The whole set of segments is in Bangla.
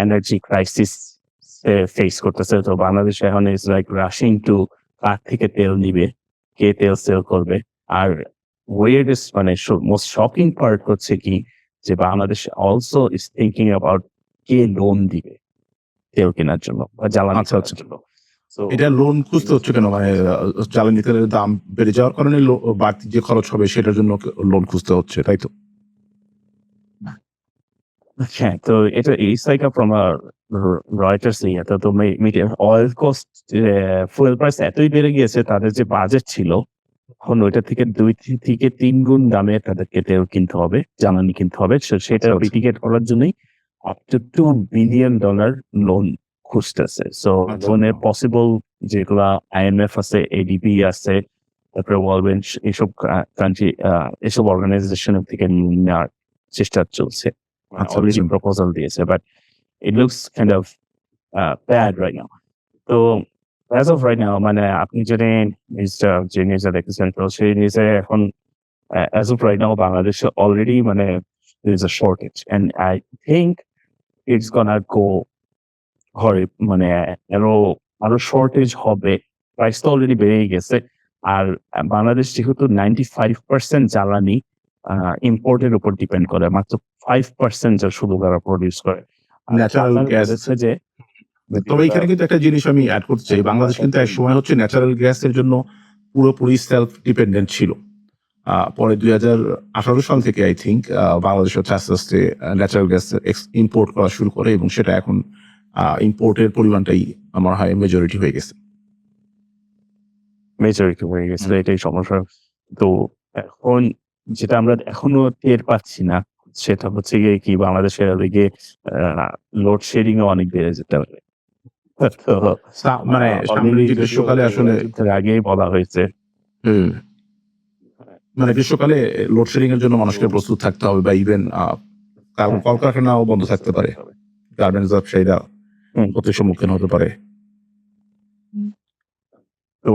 এনার্জি ক্রাইসিস ফেস করতেছে। তো বাংলাদেশ এখন ইজ লাইক রাশিং টু কার থেকে তেল নিবে, কে তেল সেল করবে। আর weirdest মানে মোস্ট শকিং পার্ট হচ্ছে কি যে Bangladesh also is thinking about K loan দিবে তেল কেনার জন্য বা জ্বালানি আচ্ছা, কেনার আচ্ছা। জন্য। So এটা লোন খুঁজতে হচ্ছে কেন? মানে জ্বালানি তেলের দাম বেড়ে যাওয়ার কারণে বাড়তি যে খরচ হবে সেটার জন্য লোন খুঁজতে হচ্ছে, তাই তো? হ্যাঁ, তো এটা it's like a from a Reuters ইয়েতে তো media oil cost fuel price এতই বেড়ে গিয়েছে তাদের যে বাজেট ছিল এখন ওইটা থেকে ২ থেকে ৩ গুণ দামে তাদেরকে তেল কিনতে হবে, জ্বালানি কিনতে হবে। সেটা আচ্ছা, আচ্ছা। মিটিগেট করার জন্যই up to $2 billion লোন খুঁজতেছে। সো আচ্ছা, লোনের আচ্ছা। পসিবল যেগুলা IMF আছে, ADB আছে, তারপরে ওয়ার্ল্ড ব্যাংক এসব কান্ট্রি এসব অর্গানাইজেশনের থেকে লোন নেওয়ার চেষ্টা চলছে। আচ্ছা, অলরেডি আচ্ছা। প্রপোজাল দিয়েছে but it looks kind of bad right now. তো as of right now মানে আপনি যদি যে নিউজটা দেখতেছেন তো সেই নিউজে এখন as of right now বাংলাদেশে অলরেডি মানে there is a shortage and I think it's gonna go মানে আরো শর্টেজ হবে। প্রাইস তো অলরেডি বেড়েই গেছে। আর বাংলাদেশ যেহেতু 95% জ্বালানি ইম্পোর্টের উপর ডিপেন্ড করে। মাত্র 5% যা শুধু তারা প্রোডিউস করে। আর ন্যাচারাল সরকার গ্যাস। বলেছে যে তবে এখানে কিন্তু একটা জিনিস আমি এড করতে চাই। বাংলাদেশ কিন্তু একসময় হচ্ছে ন্যাচারাল গ্যাসের জন্য পুরোপুরি সেলফ ডিপেন্ডেন্ট ছিল। পরে ২০১৮ সাল থেকে আই থিংক বাংলাদেশ হচ্ছে আস্তে, আস্তে ন্যাচারাল গ্যাস ইম্পোর্ট করা শুরু করে এবং সেটা এখন ইম্পোর্টের পরিমাণটাই আমার হয় মেজরিটি হয়ে গেছে। মেজরিটি হয়ে গেছে। হুম। এটাই সমস্যা। তো এখন যেটা আমরা এখনো টের পাচ্ছি না সেটা হচ্ছে গিয়ে কি বাংলাদেশের ওদিকে লোডশেডিং ও অনেক বেড়ে যেতে পারে। তো মানে সামনের যে গ্রীষ্মকালে আসলে যুদ্ধের আগেই বলা হয়েছে। হুম। মানে গ্রীষ্মকালে লোডশেডিং এর জন্য মানুষকে প্রস্তুত থাকতে হবে বা ইভেন কলকারখানাও বন্ধ থাকতে পারে। গার্মেন্টস ব্যবসায়ীরা ক্ষতির সম্মুখীন হতে পারে। তো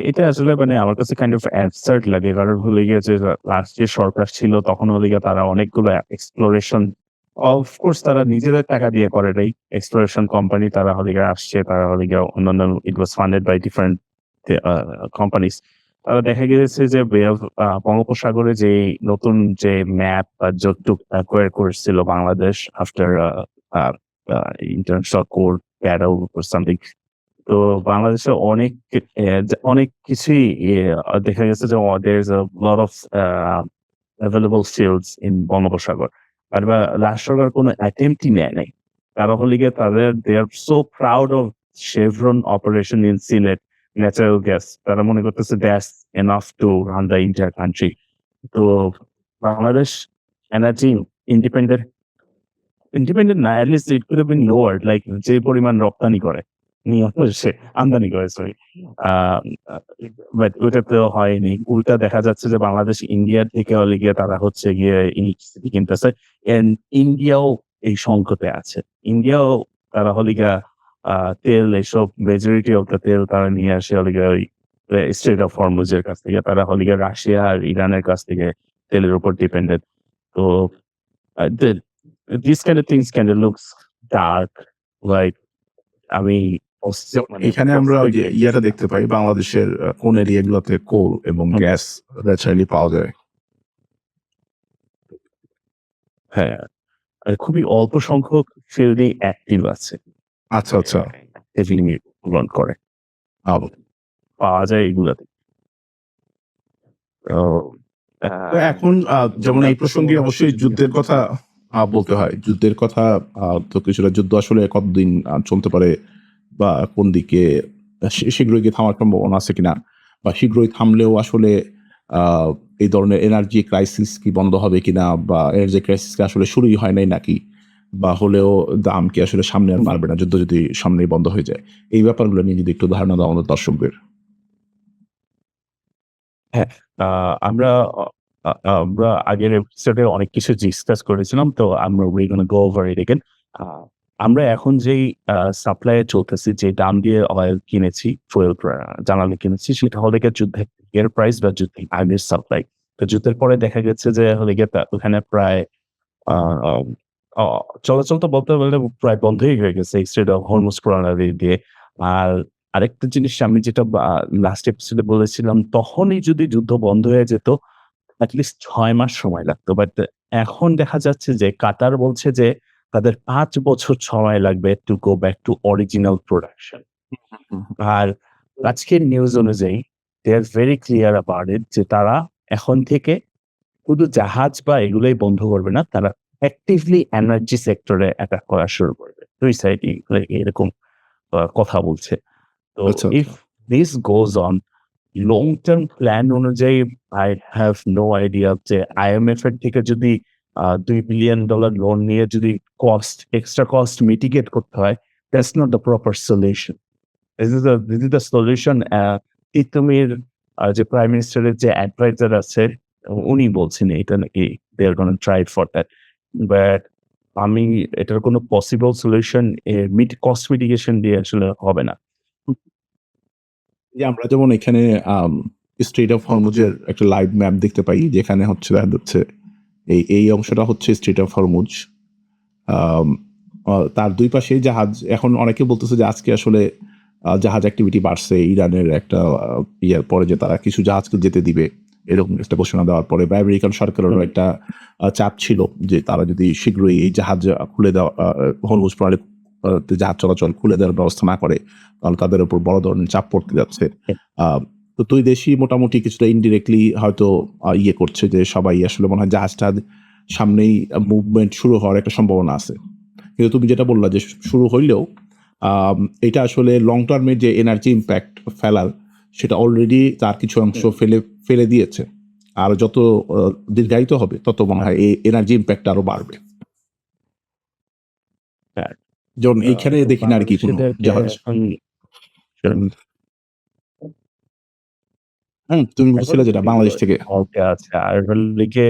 এটা আসলে আমার কাছে কাইন্ড অফ অ্যাবসার্ড লাগে। কারণ হলে গিয়ে যে লাস্ট যে সরকার ছিল তখন হলে গিয়ে তারা অনেকগুলো এক্সপ্লোরেশন অফকোর্স তারা নিজেদের টাকা দিয়ে করে নাই। এক্সপ্লোরেশন কোম্পানি তারা হলে গিয়ে আসছে, তারা হলে গিয়ে অন্যান্য ইট ওয়াজ ফান্ডেড বাই ডিফারেন্ট কোম্পানিজ। তারা দেখা গেছে যে বঙ্গোপসাগরে যে নতুন যে ম্যাপ বা যতটুক অ্যাকোয়ার করেছিল Bangladesh after international court battle or something. তো বাংলাদেশে অনেক কিছুই দেখা গেছে যে there is a lot of available fields in বঙ্গোপসাগর। আর লাস্ট সরকার কোনো অ্যাটেম্পটই নেয় নাই। তারা হলে গিয়ে they are so proud of Chevron operation in Sylhet natural gas. তারা মনে করতেছে that's enough to run the entire country. তো বাংলাদেশ এনার্জি ইন্ডিপেন্ডেন্ট না, at least it could have been lowered like যে পরিমাণ রপ্তানি করে আমদানি করে সরি। বাট ওটা তো হয়নি। উল্টা দেখা যাচ্ছে যে বাংলাদেশ ইন্ডিয়ার থেকে হলে গিয়ে তারা হচ্ছে গিয়ে ইলেকট্রিসিটি কিনতেছে। এন্ড ইন্ডিয়াও এই সংকটে আছে। ইন্ডিয়াও তারা হলে গিয়া তেল এসব মেজরিটি অফ দ্য তেল তারা নিয়ে আসে হলে গিয়ে ওই স্ট্রেট অফ হরমুজের কাছ থেকে। তারা হলে গিয়ে রাশিয়া আর ইরানের কাছ থেকে তেলের উপর ডিপেন্ডেন্ট। তো these kind of things kind of looks dark like আমি এখানে আমরা ওই যে ইয়েটা দেখতে পাই বাংলাদেশের কোন এরিয়াগুলোতে কোল এবং গ্যাস ন্যাচারালি পাওয়া যায়। হ্যাঁ, খুবই অল্প সংখ্যক ফিল্ডে অ্যাক্টিভ আছে। আচ্ছা, আচ্ছা। অ্যাক্টিভলি পূরণ করে। পাওয়া যায় এগুলাতে। তো এখন যেমন এই প্রসঙ্গে অবশ্যই যুদ্ধের কথা বলতে হয়। যুদ্ধের কথা তো কিছুটা যুদ্ধ আসলে কতদিন চলতে পারে বা কোন দিকে শীঘ্রই গিয়ে থামার সম্ভাবনা আছে কিনা বা শীঘ্রই থামলেও আসলে এই ধরনের এনার্জি ক্রাইসিস কি বন্ধ হবে কিনা বা এনার্জি ক্রাইসিস কি আসলে শুরুই হয় নাই নাকি বা হলেও দাম কি আসলে সামনে আর পারবে না যুদ্ধ যদি সামনেই বন্ধ হয়ে যায়। এই ব্যাপারগুলো নিয়ে যদি একটু ধারণা দাও আমাদের দর্শকদের। হ্যাঁ, আমরা আগের এপিসোডে অনেক কিছু ডিসকাস করেছিলাম। তো we're gonna go over it again. আমরা এখন যেই সাপ্লাই এ চলতেছি, যে দাম দিয়ে অয়েল কিনেছি, ফুয়েল জ্বালানি কিনেছি সেটা হলে গিয়ে যুদ্ধের প্রাইস বা যুদ্ধের আগের সাপ্লাই। তো যুদ্ধের পরে দেখা গেছে যে হলে গিয়ে ওখানে প্রায় অ চলাচল তো বলতে গেলে প্রায় বন্ধই হয়ে গেছে স্ট্রেইট অফ হরমুজ প্রণালী দিয়ে। আর আরেকটা জিনিস আমি যেটা লাস্ট এপিসোডে বলেছিলাম, তখনই যদি যুদ্ধ বন্ধ হয়ে যেত, এট লিস্ট ৬ মাস সময় লাগতো। বাট এখন দেখা যাচ্ছে যে কাতার বলছে যে তাদের ৫ বছর সময় লাগবে to go back to original production. Hmm, hmm. আর আজকের নিউজ অনুযায়ী they are very clear about it যে তারা এখন থেকে শুধু জাহাজ বা এগুলোই বন্ধ করবে না। তারা অ্যাক্টিভলি এনার্জি সেক্টরে অ্যাটাক করা শুরু করবে। ২ সাইডই এরকম কথা বলছে। তো আচ্ছা, ইফ আচ্ছা। This goes on long term plan অনুযায়ী আই হ্যাভ নো আইডিয়া যে IMF এর থেকে যদি $২ বিলিয়ন লোন নিয়ে যদি এক্সট্রা কস্ট মিটিগেট করতে হয়, that's not the proper solution. This is the solution Titumir যে প্রাইম মিনিস্টারের যে অ্যাডভাইজার আছে, উনি বলছেন এটা নাকি দে আর গোনা ট্রাই ফর দ্যাট। বাট আমি এটার কোনো পসিবল সলিউশন কস্ট মিটিগেশন দিয়ে আসলে হবে না। যে আমরা যেমন এখানে আম স্ট্রেইট অফ হরমুজের একটা লাইভ ম্যাপ দেখতে পাই যেখানে হচ্ছে দেখা যাচ্ছে এই অংশটা হচ্ছে স্ট্রেইট অফ হরমুজ। আম তার ২ পাশেই জাহাজ। এখন অনেকে বলতেছে যে আজকে আসলে জাহাজ অ্যাক্টিভিটি বাড়ছে। ইরানের একটা ইয়ের পরে যে তারা কিছু জাহাজকে যেতে দিবে। এরকম একটা ঘোষণা দেওয়ার পরে বা আমেরিকান সরকারেরও হুম, একটা চাপ ছিল যে তারা যদি শীঘ্রই এই জাহাজ খুলে দেওয়া হরমুজ প্রণালী তে জাহাজ চলাচল খুলে দেওয়ার ব্যবস্থা না করে, তাহলে তাদের উপর বড় ধরনের চাপ পড়তে যাচ্ছে। হুম, আ তো ২ দেশই মোটামুটি কিছুটা ইনডিরেক্টলি হয়তো ইয়ে করছে যে সবাই আসলে মনে হয় জাহাজ-টাহাজ সামনেই মুভমেন্ট শুরু হওয়ার একটা সম্ভাবনা আছে। কিন্তু তুমি যেটা বললা যে শুরু হইলেও আম এটা আসলে লং টার্ম এ যে এনার্জি ইমপ্যাক্ট ফেলার সেটা অলরেডি তার কিছু অংশ হুম, ফেলে দিয়েছে। আর যত আ দীর্ঘায়িত হবে তত মনে হয় এই এনার্জি ইমপ্যাক্ট আরো বাড়বে। হ্যাঁ। যেমন আ এইখানে তো দেখি না আরকি কোনো বাংলাদেশীদেরকে জাহাজ। এখন তুমি এখন বলছিলে যেটা বাংলাদেশ থেকে। ওকে আচ্ছা। আর হলো গিয়ে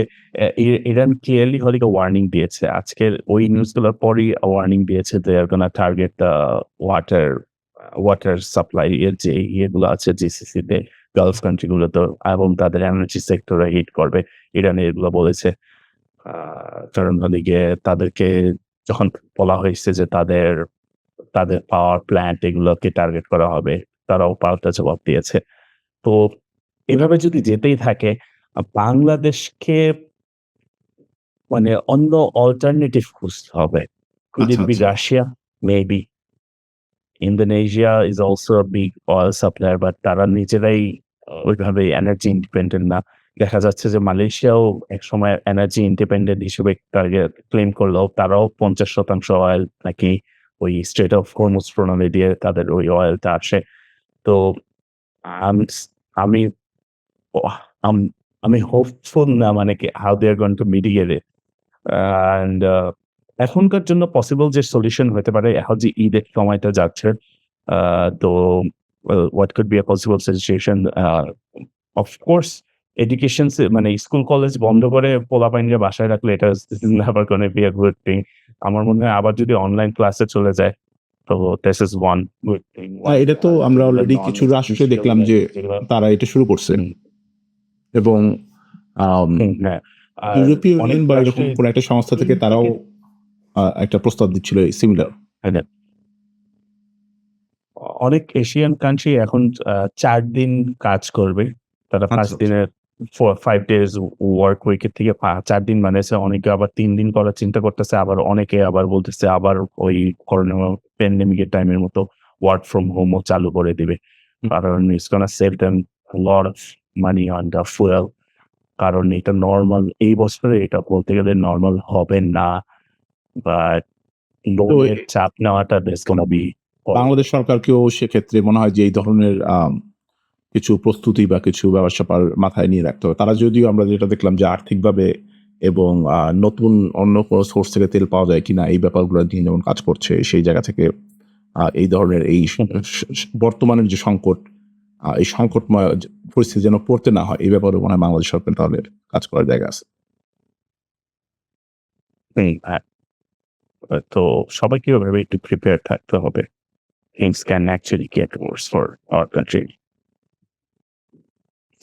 ইরান ক্লিয়ারলি হলো গিয়ে ওয়ার্নিং দিয়েছে। আজকের ওই নিউজগুলোর পরেই ওয়ার্নিং দিয়েছে they are gonna target the water water supply এর যে ইয়েগুলো আছে GCC তে গালফ কান্ট্রি গুলোতে এবং তাদের এনার্জি সেক্টরে হিট করবে। ইরান এগুলো বলেছে। আ কারণ হলো গিয়ে তাদেরকে যখন বলা হয়েছে যে তাদের পাওয়ার প্ল্যান্ট এগুলোকে টার্গেট করা হবে, তারাও পাল্টা জবাব দিয়েছে। তো এভাবে যদি যেতেই থাকে বাংলাদেশকে মানে অন্য অল্টারনেটিভ খুঁজতে হবে। Could আচ্ছা, it be আচ্ছা। Russia? Maybe. Indonesia is also a big oil supplier but তারা নিজেরাই ওইভাবে এনার্জি ইন্ডিপেন্ডেন্ট না। দেখা যাচ্ছে যে মালয়েশিয়াও একসময় এনার্জি ইন্ডিপেন্ডেন্ট হিসেবে টার্গেট ক্লেইম করলেও তারাও ৫০% অয়েল নাকি ওই স্ট্রেইট অফ হরমুজ প্রণালী দিয়ে তাদের ওই অয়েলটা আসে। তো আম আমি ওহ আম আমি হোপফুল না মানে কি how they are going to mitigate it and এখনকার জন্য পসিবল যে সলিউশন হতে পারে এখন যে ঈদের সময়টা যাচ্ছে তো what could be a possible situation of course education মানে স্কুল কলেজ বন্ধ করে পোলাপাইনরে বাসায় রাখলে এটা this is never gonna be a good thing আমার মনে হয় আবার যদি অনলাইন ক্লাসে চলে যায় তো this is one good thing one এটা তো আমরা যেগুলো অলরেডি নন কিছু রাষ্ট্রে এসেনশিয়াল দেখলাম যে যেগুলো তারা এটা শুরু করছে হুম, এবং আম হ্যাঁ। আর ইউরোপীয় অনেক ইউনিয়ন বা এরকম রাষ্ট্রে কোনো একটা সংস্থা ৩ থেকে তারাও থেকে একটা প্রস্তাব দিচ্ছিল সিমিলার। হ্যাঁ, অনেক এশিয়ান কান্ট্রি এখন ৪ দিন কাজ করবে। তারা ৫ আচ্ছা, আচ্ছা। দিনের 5 ডেজ ওয়ার্ক উইক এর থেকে ৪ দিন বানিয়েছে। অনেকে আবার ৩ দিন করার চিন্তা করতেছে। আবার অনেকে আবার বলতেছে আবার ওই করোনা প্যান্ডেমিক এর টাইমের মতো ওয়ার্ক ফ্রম হোম ও চালু করে দিবে। হুম। কারণ it's gonna save them a lot of money on the fuel কারণ এটা নরমাল এই বছরে এটা বলতে গেলে নরমাল হবে না। বাট তো লোনের চাপ নেওয়াটা there's gonna be বাংলাদেশ সরকারকেও সেক্ষেত্রে মনে হয় যে এই ধরনের কিছু প্রস্তুতি বা কিছু ব্যাপার-স্যাপার মাথায় নিয়ে রাখতে হবে। তারা যদিও আমরা যেটা দেখলাম যে আর্থিকভাবে এবং নতুন অন্য কোনো সোর্স থেকে তেল পাওয়া যায় কিনা এই ব্যাপারগুলো নিয়ে যেমন কাজ করছে, সেই জায়গা থেকে এই ধরনের এই স স স বর্তমানের যে সংকট, এই সংকটময় পরিস্থিতি যেন পড়তে না হয়, এই ব্যাপারেও মনে হয় বাংলাদেশ সরকার তাহলে কাজ করার জায়গা আছে। হুম, তো সবাইকে ওভাবে একটু প্রিপেয়ার থাকতে হবে। Things can actually get worse for our country.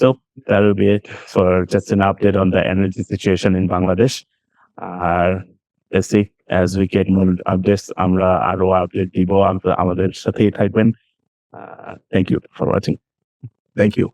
So that will be it for just an update on the energy situation in Bangladesh. আর basic as we get more updates আমরা আরো আপডেট দিব আমাদের সাথেই থাকবেন thank you for watching thank you